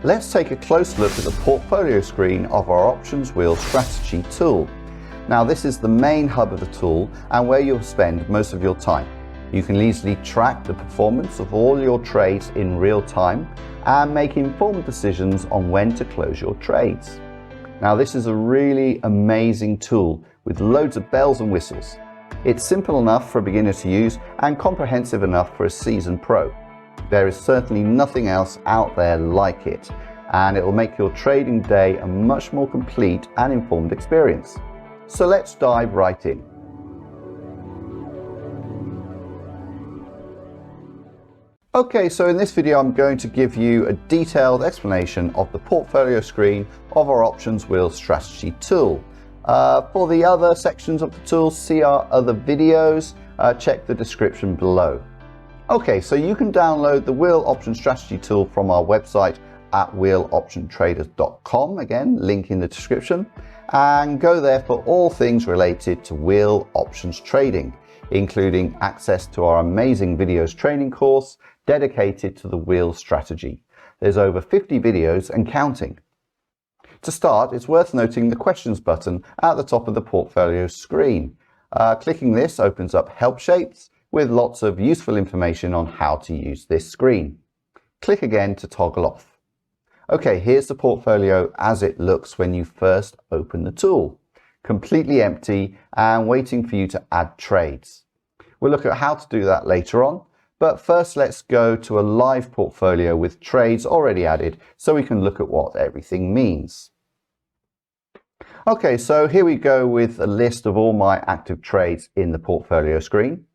Let's take a close look at the portfolio screen of our Options Wheel Strategy tool. Now this is the main hub of the tool and where you'll spend most of your time. You can easily track the performance of all your trades in real time and make informed decisions on when to close your trades. Now this is a really amazing tool with loads of bells and whistles. It's simple enough for a beginner to use and comprehensive enough for a seasoned pro. There is certainly nothing else out there like it, and it will make your trading day a much more complete and informed experience. So let's dive right in. Okay, so in this video I'm going to give you a detailed explanation of the portfolio screen of our Options Wheel Strategy tool. For the other sections of the tool, see our other videos, check the description below. Okay, so you can download the Wheel Option Strategy tool from our website at wheeloptiontraders.com, again, link in the description, and go there for all things related to wheel options trading, including access to our amazing videos training course dedicated to the wheel strategy. There's over 50 videos and counting. To start, it's worth noting the questions button at the top of the portfolio screen. Clicking this opens up help shapes with lots of useful information on how to use this screen. Click again to toggle off. Okay, here's the portfolio as it looks when you first open the tool. Completely empty and waiting for you to add trades. We'll look at how to do that later on, but first let's go to a live portfolio with trades already added so we can look at what everything means. Okay, so here we go with a list of all my active trades in the portfolio screen.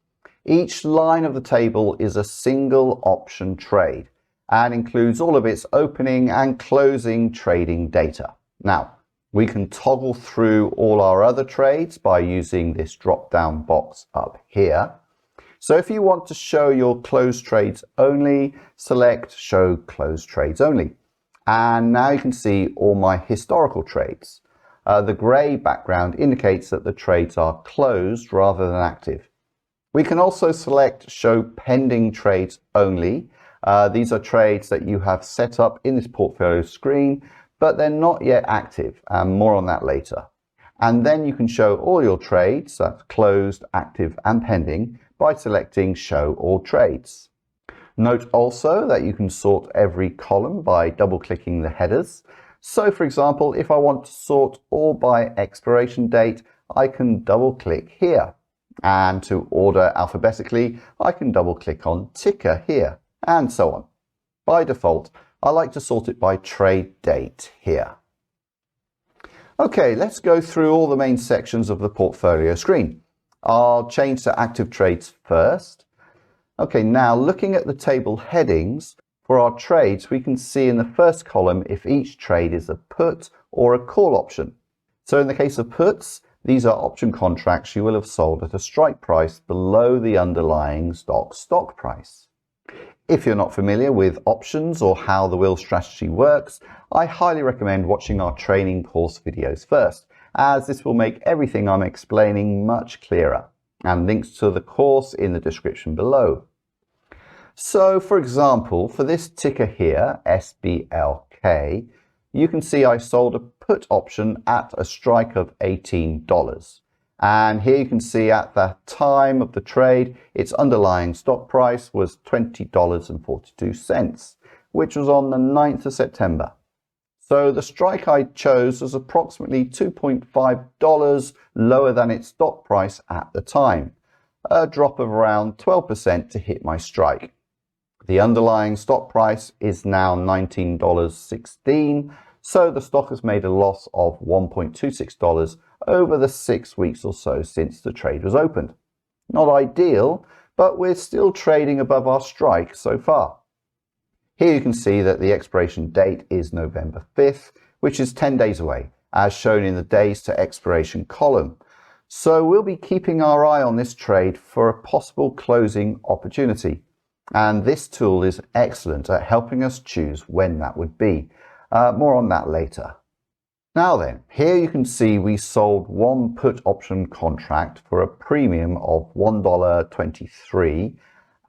Each line of the table is a single option trade and includes all of its opening and closing trading data. Now, we can toggle through all our other trades by using this drop-down box up here. So if you want to show your closed trades only, select Show Closed Trades Only. And now you can see all my historical trades. The grey background indicates that the trades are closed rather than active. We can also select Show Pending Trades Only. These are trades that you have set up in this portfolio screen, but they're not yet active, and more on that later. And then you can show all your trades, that's closed, active, and pending, by selecting Show All Trades. Note also that you can sort every column by double-clicking the headers. So for example, if I want to sort all by expiration date, I can double-click here. And to order alphabetically, I can double-click on ticker here, and so on. By default, I like to sort it by trade date here. Okay, let's go through all the main sections of the portfolio screen. I'll change to active trades first. Okay, now looking at the table headings, for our trades, we can see in the first column if each trade is a put or a call option. So in the case of puts, these are option contracts you will have sold at a strike price below the underlying stock price. If you're not familiar with options or how the wheel strategy works, I highly recommend watching our training course videos first, as this will make everything I'm explaining much clearer, and links to the course in the description below. So for example, for this ticker here, SBLK, you can see I sold a put option at a strike of $18. And here you can see at the time of the trade, its underlying stock price was $20.42, which was on the 9th of September. So the strike I chose was approximately $2.5 lower than its stock price at the time, a drop of around 12% to hit my strike. The underlying stock price is now $19.16, so the stock has made a loss of $1.26 over the 6 weeks or so since the trade was opened. Not ideal, but we're still trading above our strike so far. Here you can see that the expiration date is November 5th, which is 10 days away, as shown in the days to expiration column. So we'll be keeping our eye on this trade for a possible closing opportunity. And this tool is excellent at helping us choose when that would be. More on that later. Now then, here you can see we sold one put option contract for a premium of $1.23,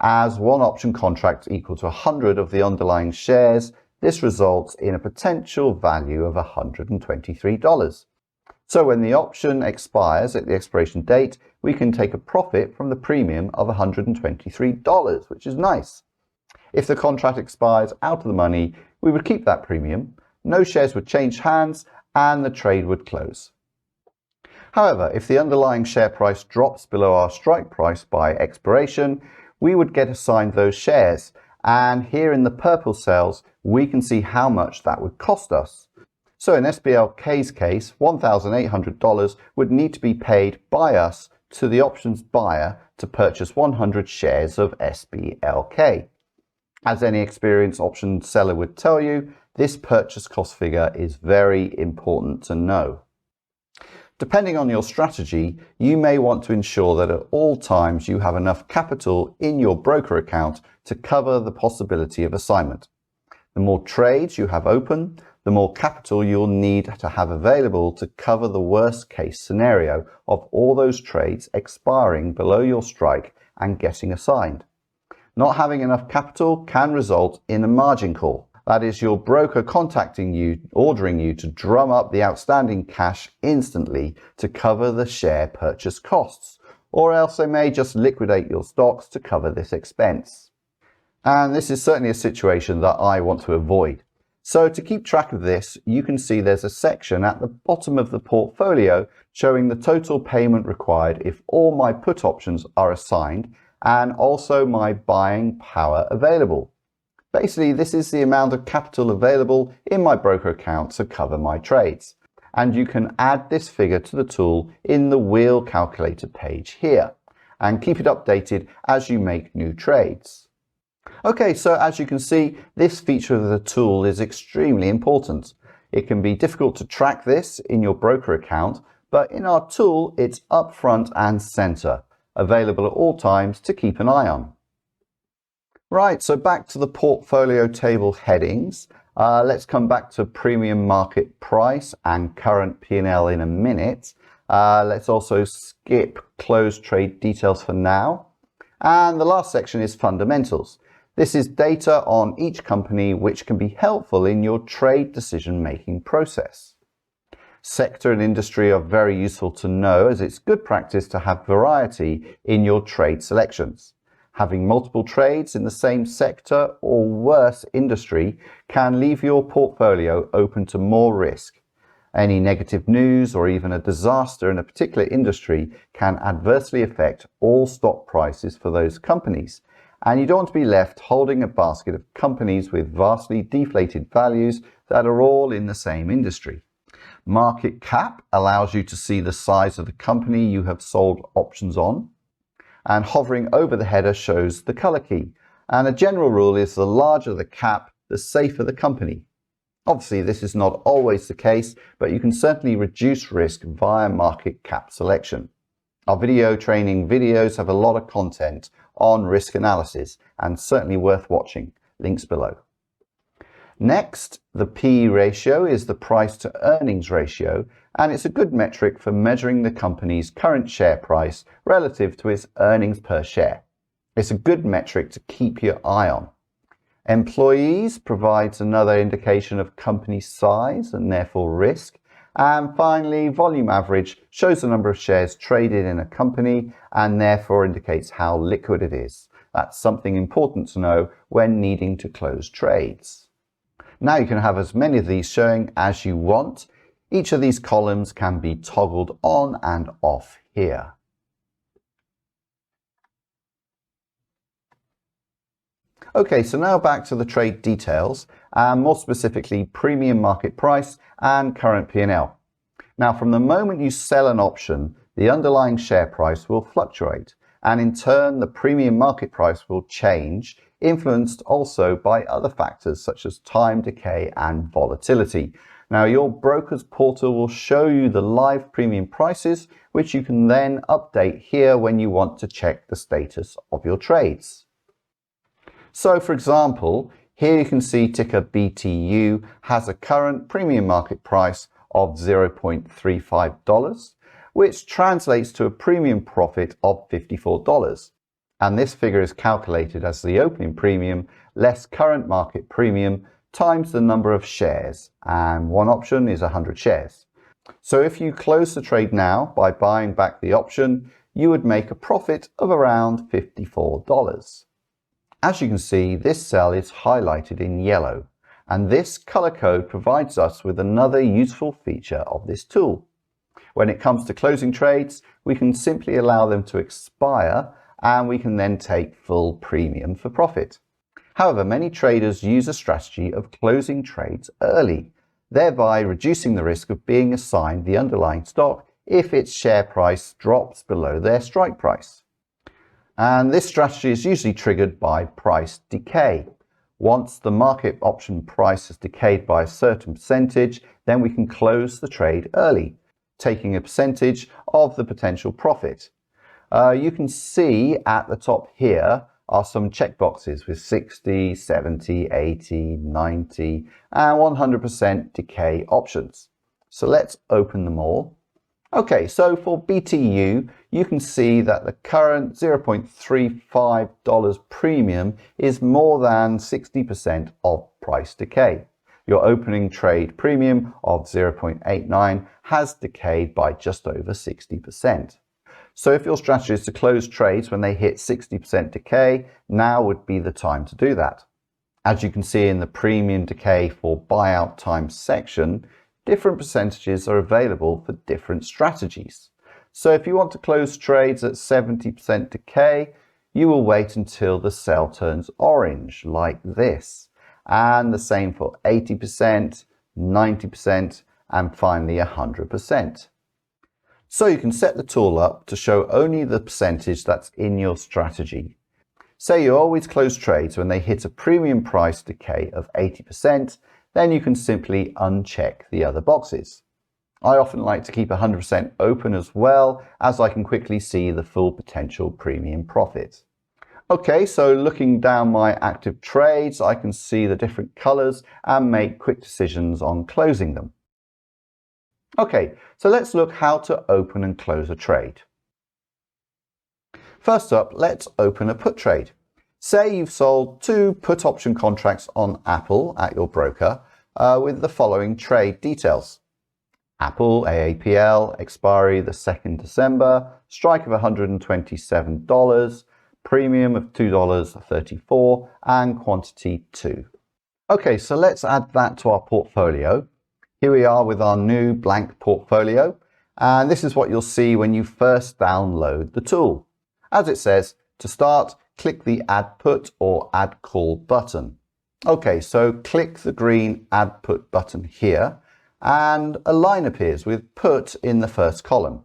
as one option contract equal to 100 of the underlying shares this results in a potential value of $123. So when the option expires at the expiration date, we can take a profit from the premium of $123, which is nice. If the contract expires out of the money, we would keep that premium, no shares would change hands, and the trade would close. However, if the underlying share price drops below our strike price by expiration, we would get assigned those shares, and here in the purple cells, we can see how much that would cost us. So in SBLK's case, $1,800 would need to be paid by us to the options buyer to purchase 100 shares of SBLK. As any experienced option seller would tell you, this purchase cost figure is very important to know. Depending on your strategy, you may want to ensure that at all times you have enough capital in your broker account to cover the possibility of assignment. The more trades you have open, the more capital you'll need to have available to cover the worst case scenario of all those trades expiring below your strike and getting assigned. Not having enough capital can result in a margin call. That is your broker contacting you, ordering you to drum up the outstanding cash instantly to cover the share purchase costs, or else they may just liquidate your stocks to cover this expense. And this is certainly a situation that I want to avoid. So to keep track of this, you can see there's a section at the bottom of the portfolio showing the total payment required if all my put options are assigned and also my buying power available. Basically, this is the amount of capital available in my broker account to cover my trades. And you can add this figure to the tool in the wheel calculator page here and keep it updated as you make new trades. Okay, so as you can see, this feature of the tool is extremely important. It can be difficult to track this in your broker account, but in our tool, it's up front and center, available at all times to keep an eye on. Right, so back to the portfolio table headings. Let's come back to premium market price and current P&L in a minute. Let's also skip closed trade details for now. And the last section is fundamentals. This is data on each company which can be helpful in your trade decision-making process. Sector and industry are very useful to know, as it's good practice to have variety in your trade selections. Having multiple trades in the same sector or worse industry can leave your portfolio open to more risk. Any negative news or even a disaster in a particular industry can adversely affect all stock prices for those companies. And you don't want to be left holding a basket of companies with vastly deflated values that are all in the same industry. Market cap allows you to see the size of the company you have sold options on. And hovering over the header shows the color key. And a general rule is the larger the cap, the safer the company. Obviously, this is not always the case, but you can certainly reduce risk via market cap selection. Our video training videos have a lot of content on risk analysis and certainly worth watching. Links below. Next, the P/E ratio is the price to earnings ratio, and it's a good metric for measuring the company's current share price relative to its earnings per share. It's a good metric to keep your eye on. Employees provides another indication of company size and therefore risk. And finally, volume average shows the number of shares traded in a company and therefore indicates how liquid it is. That's something important to know when needing to close trades. Now you can have as many of these showing as you want. Each of these columns can be toggled on and off here. Okay, so now back to the trade details, and more specifically premium market price and current P&L. Now from the moment you sell an option, the underlying share price will fluctuate, and in turn the premium market price will change, influenced also by other factors such as time decay and volatility. Now your broker's portal will show you the live premium prices, which you can then update here when you want to check the status of your trades. So for example, here you can see ticker BTU has a current premium market price of $0.35, which translates to a premium profit of $54. And this figure is calculated as the opening premium less current market premium times the number of shares, and one option is 100 shares. So if you close the trade now by buying back the option, you would make a profit of around $54. As you can see, this cell is highlighted in yellow, and this color code provides us with another useful feature of this tool. When it comes to closing trades, we can simply allow them to expire, and we can then take full premium for profit. However, many traders use a strategy of closing trades early, thereby reducing the risk of being assigned the underlying stock if its share price drops below their strike price. And this strategy is usually triggered by price decay. Once the market option price has decayed by a certain percentage, then we can close the trade early, taking a percentage of the potential profit. You can see at the top here are some checkboxes with 60, 70, 80, 90 and 100% decay options. So let's open them all. Okay, so for BTU, you can see that the current $0.35 premium is more than 60% of price decay. Your opening trade premium of 0.89 has decayed by just over 60%. So if your strategy is to close trades when they hit 60% decay, now would be the time to do that. As you can see in the premium decay for buyout time section, different percentages are available for different strategies. So if you want to close trades at 70% decay, you will wait until the cell turns orange like this. And the same for 80%, 90%, and finally 100%. So you can set the tool up to show only the percentage that's in your strategy. Say you always close trades when they hit a premium price decay of 80%, then you can simply uncheck the other boxes. I often like to keep 100% open as well, as I can quickly see the full potential premium profit. Okay, so looking down my active trades, I can see the different colors and make quick decisions on closing them. Okay, so let's look how to open and close a trade. First up, let's open a put trade. Say you've sold 2 put option contracts on Apple at your broker with the following trade details. Apple AAPL, expiry the 2nd December, strike of $127, premium of $2.34, and quantity 2. Okay, so let's add that to our portfolio. Here we are with our new blank portfolio, and this is what you'll see when you first download the tool. As it says, to start, click the Add Put or Add Call button. Okay, so click the green Add Put button here, and a line appears with Put in the first column.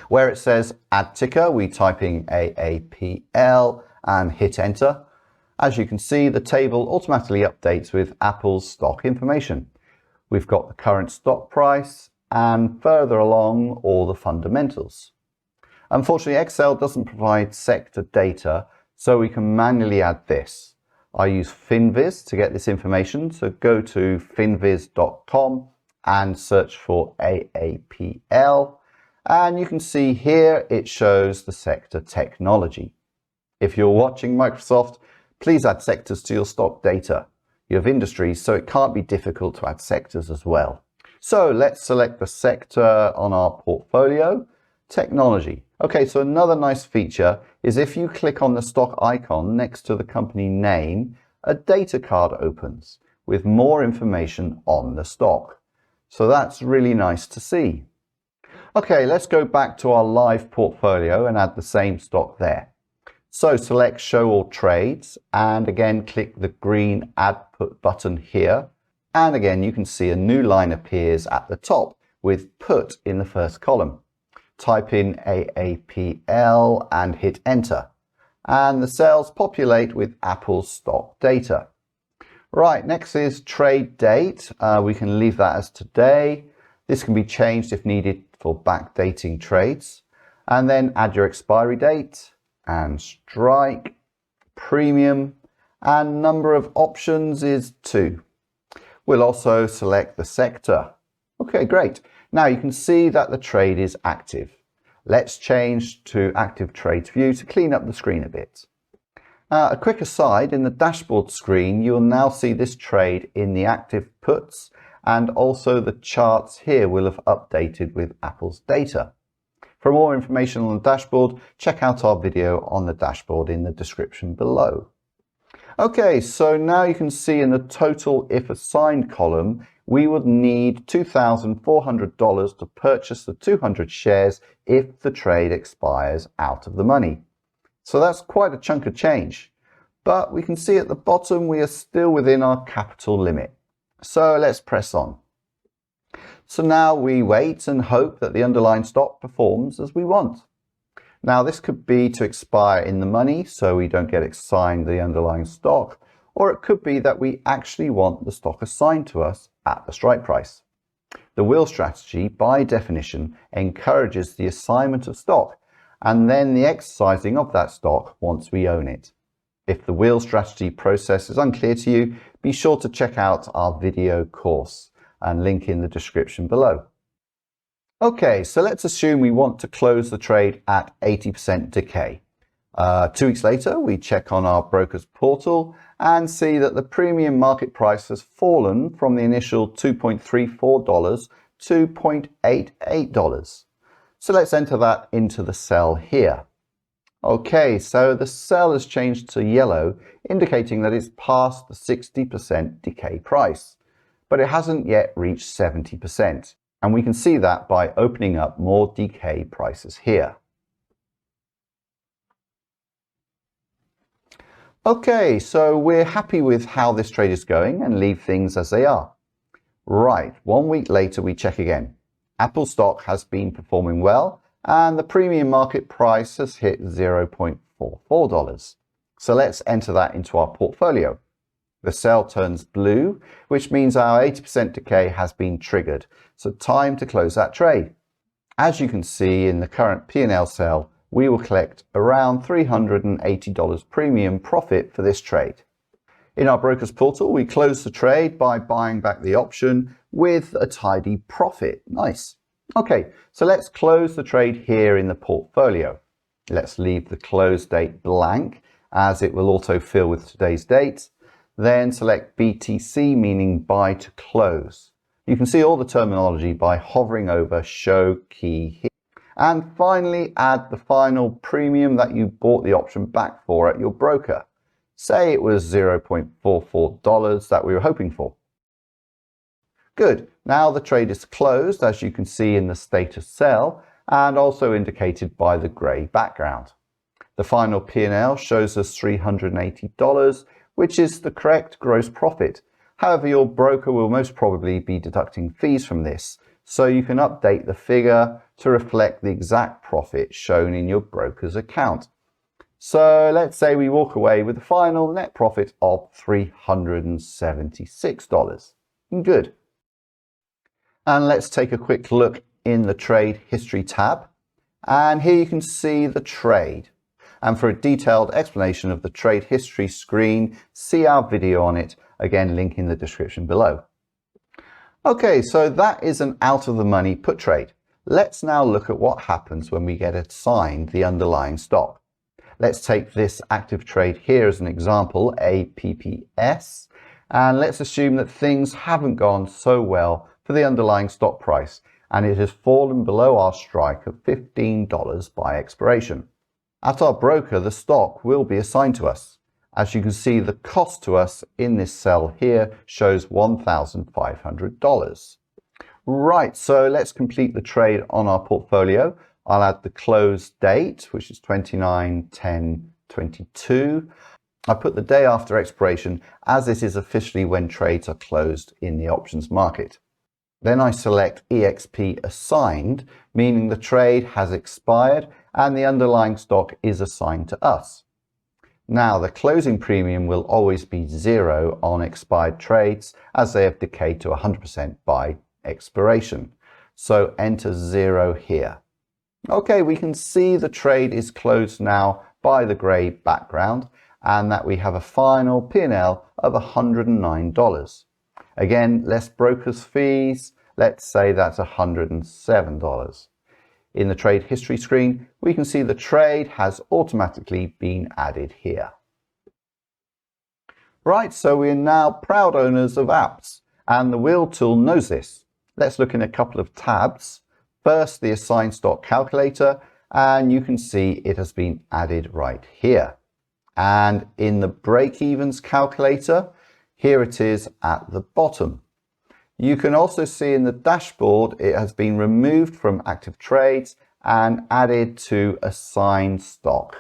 Where it says Add Ticker, we type in AAPL and hit Enter. As you can see, the table automatically updates with Apple's stock information. We've got the current stock price and further along all the fundamentals. Unfortunately, Excel doesn't provide sector data, so we can manually add this. I use FinViz to get this information, so go to finviz.com and search for AAPL, and you can see here it shows the sector technology. If you're watching Microsoft, please add sectors to your stock data. You have industries, so it can't be difficult to add sectors as well. So let's select the sector on our portfolio, technology. Okay, so another nice feature is if you click on the stock icon next to the company name, a data card opens with more information on the stock. So that's really nice to see. Okay, let's go back to our live portfolio and add the same stock there. So select Show All Trades and again click the green Add Put button here. And again you can see a new line appears at the top with Put in the first column. Type in AAPL and hit Enter. And the cells populate with Apple's stock data. Right, next is Trade Date. We can leave that as today. This can be changed if needed for backdating trades. And then add your expiry date and strike, premium, and number of options is 2. We'll also select the sector. Okay, great. Now you can see that the trade is active. Let's change to active trades view to clean up the screen a bit. A quick aside, in the dashboard screen, you'll now see this trade in the active puts, and also the charts here will have updated with Apple's data. For more information on the dashboard, check out our video on the dashboard in the description below. Okay, so now you can see in the total if assigned column, we would need $2,400 to purchase the 200 shares if the trade expires out of the money. So that's quite a chunk of change. But we can see at the bottom we are still within our capital limit. So let's press on. So now we wait and hope that the underlying stock performs as we want. Now this could be to expire in the money so we don't get assigned the underlying stock, or it could be that we actually want the stock assigned to us at the strike price. The wheel strategy, by definition, encourages the assignment of stock and then the exercising of that stock once we own it. If the wheel strategy process is unclear to you, be sure to check out our video course and link in the description below. Okay, so let's assume we want to close the trade at 80% decay. 2 weeks later, we check on our broker's portal and see that the premium market price has fallen from the initial $2.34 to $0.88. So let's enter that into the cell here. Okay, so the cell has changed to yellow, indicating that it's past the 60% decay price, but it hasn't yet reached 70%. And we can see that by opening up more decay prices here. Okay, so we're happy with how this trade is going and leave things as they are. Right, 1 week later we check again. Apple stock has been performing well and the premium market price has hit $0.44. So let's enter that into our portfolio. The cell turns blue, which means our 80% decay has been triggered. So time to close that trade. As you can see in the current P&L cell, we will collect around $380 premium profit for this trade. In our broker's portal, we close the trade by buying back the option with a tidy profit. Nice. Okay, so let's close the trade here in the portfolio. Let's leave the close date blank as it will auto-fill with today's date. Then select BTC, meaning buy to close. You can see all the terminology by hovering over Show Key here. And finally, add the final premium that you bought the option back for at your broker. Say it was $0.44 that we were hoping for. Good. Now the trade is closed, as you can see in the status cell, and also indicated by the grey background. The final P&L shows us $380, which is the correct gross profit. However, your broker will most probably be deducting fees from this, so you can update the figure to reflect the exact profit shown in your broker's account. So let's say we walk away with a final net profit of $376. Good. And let's take a quick look in the Trade History tab. And here you can see the trade. And for a detailed explanation of the trade history screen, see our video on it, again link in the description below. Okay, so that is an out of the money put trade. Let's now look at what happens when we get assigned the underlying stock. Let's take this active trade here as an example, APPS, and let's assume that things haven't gone so well for the underlying stock price and it has fallen below our strike of $15 by expiration. At our broker, the stock will be assigned to us. As you can see, the cost to us in this cell here shows $1,500. Right, so let's complete the trade on our portfolio. I'll add the close date, which is 29/10/22. I put the day after expiration as this is officially when trades are closed in the options market. Then I select EXP assigned, meaning the trade has expired and the underlying stock is assigned to us. Now the closing premium will always be 0 on expired trades as they have decayed to 100% by expiration. So enter 0 here. Okay, we can see the trade is closed now by the grey background and that we have a final P&L of $109. Again, less broker's fees, let's say that's $107. In the trade history screen, we can see the trade has automatically been added here. Right, so we're now proud owners of apps, and the wheel tool knows this. Let's look in a couple of tabs. First, the assigned stock calculator, and you can see it has been added right here. And in the break-evens calculator, here it is at the bottom. You can also see in the dashboard it has been removed from active trades and added to assigned stock.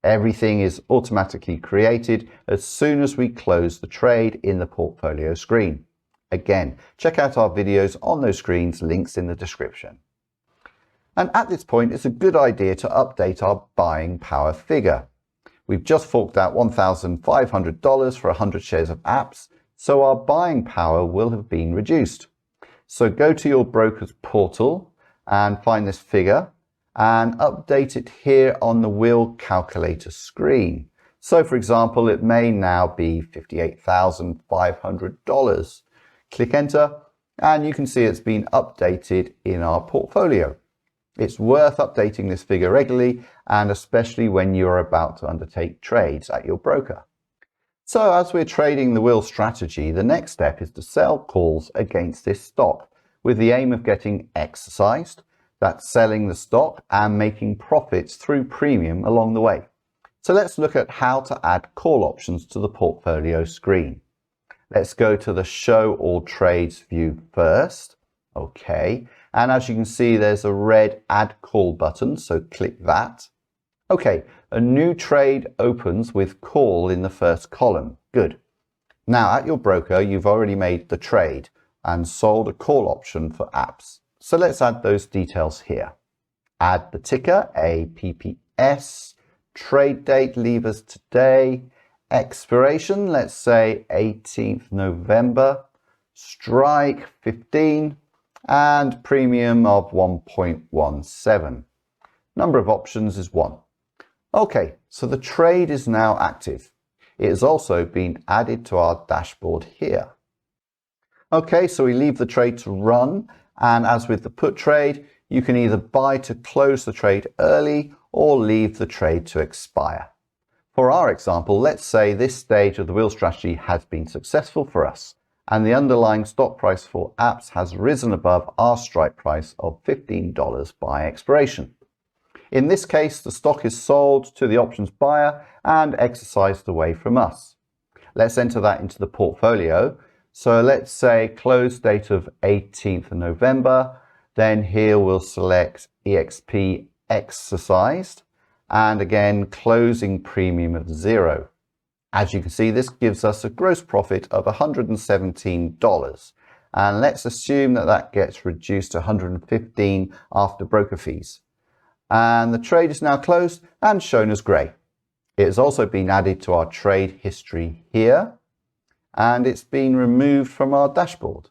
Everything is automatically created as soon as we close the trade in the portfolio screen. Again, check out our videos on those screens, links in the description. And at this point, it's a good idea to update our buying power figure. We've just forked out $1,500 for 100 shares of apps, so our buying power will have been reduced. So go to your broker's portal and find this figure and update it here on the wheel calculator screen. So for example, it may now be $58,500. Click enter and you can see it's been updated in our portfolio. It's worth updating this figure regularly, and especially when you're about to undertake trades at your broker. So as we're trading the wheel strategy, the next step is to sell calls against this stock with the aim of getting exercised. That's selling the stock and making profits through premium along the way. So let's look at how to add call options to the portfolio screen. Let's go to the Show All Trades view first. Okay, and as you can see, there's a red Add Call button, so click that. Okay, a new trade opens with call in the first column. Good. Now at your broker, you've already made the trade and sold a call option for apps. So let's add those details here. Add the ticker, APPS, trade date, leave us today, expiration, let's say 18th November, strike 15, and premium of 1.17. Number of options is 1. Okay, so the trade is now active. It has also been added to our dashboard here. Okay, so we leave the trade to run, and as with the put trade, you can either buy to close the trade early or leave the trade to expire. For our example, let's say this stage of the wheel strategy has been successful for us, and the underlying stock price for apps has risen above our strike price of $15 by expiration. In this case, the stock is sold to the options buyer and exercised away from us. Let's enter that into the portfolio. So let's say close date of 18th of November. Then here we'll select EXP exercised, and again closing premium of 0. As you can see, this gives us a gross profit of $117. And let's assume that that gets reduced to $115 after broker fees. And the trade is now closed and shown as grey. It has also been added to our trade history here, and it's been removed from our dashboard.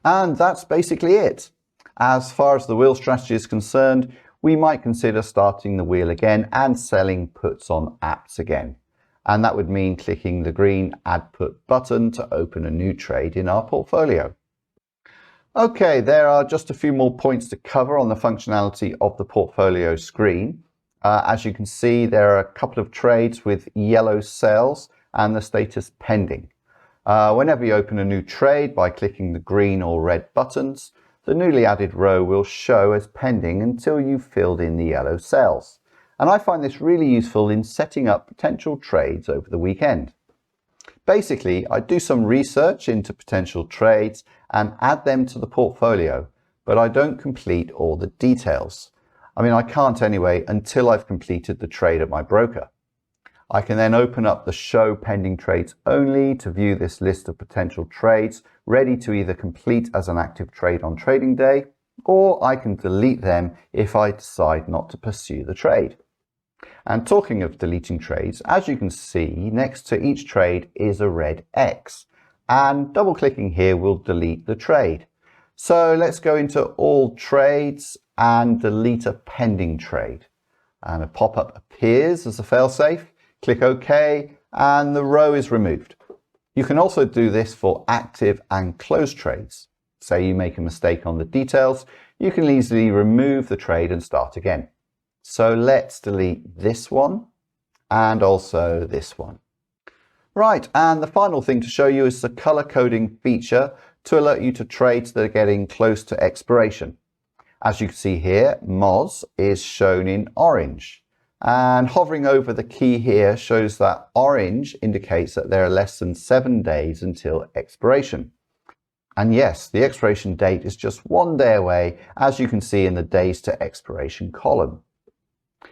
And that's basically it. As far as the wheel strategy is concerned, we might consider starting the wheel again and selling puts on apps again. And that would mean clicking the green Add Put button to open a new trade in our portfolio. Okay, there are just a few more points to cover on the functionality of the portfolio screen. As you can see, there are a couple of trades with yellow cells and the status pending. Whenever you open a new trade by clicking the green or red buttons, the newly added row will show as pending until you've filled in the yellow cells. And I find this really useful in setting up potential trades over the weekend. Basically, I do some research into potential trades and add them to the portfolio, but I don't complete all the details. I mean, I can't anyway until I've completed the trade at my broker. I can then open up the Show Pending Trades Only to view this list of potential trades ready to either complete as an active trade on trading day, or I can delete them if I decide not to pursue the trade. And talking of deleting trades, as you can see, next to each trade is a red X, and double clicking here will delete the trade. So let's go into All Trades and delete a pending trade. And a pop-up appears as a failsafe. Click OK, and the row is removed. You can also do this for active and closed trades. Say you make a mistake on the details, you can easily remove the trade and start again. So let's delete this one and also this one. Right, and the final thing to show you is the color coding feature to alert you to trades that are getting close to expiration. As you can see here, MOZ is shown in orange. And hovering over the key here shows that orange indicates that there are less than 7 days until expiration. And yes, the expiration date is just 1 day away, as you can see in the days to expiration column.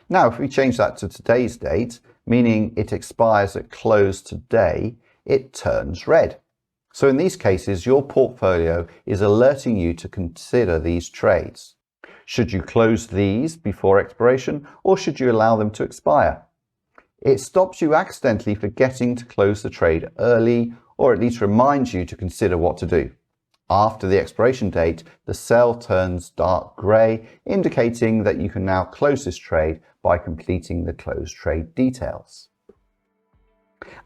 Now, if we change that to today's date, meaning it expires at close today, it turns red. So in these cases, your portfolio is alerting you to consider these trades. Should you close these before expiration, or should you allow them to expire? It stops you accidentally forgetting to close the trade early, or at least reminds you to consider what to do. After the expiration date, the cell turns dark grey, indicating that you can now close this trade by completing the close trade details.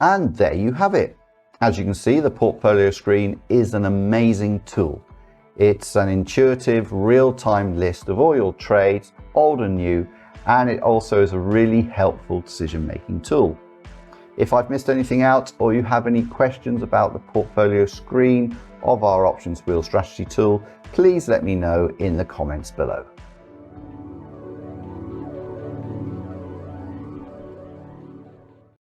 And there you have it. As you can see, the portfolio screen is an amazing tool. It's an intuitive, real-time list of all your trades, old and new, and it also is a really helpful decision-making tool. If I've missed anything out, or you have any questions about the portfolio screen of our Options Wheel Strategy tool, please let me know in the comments below.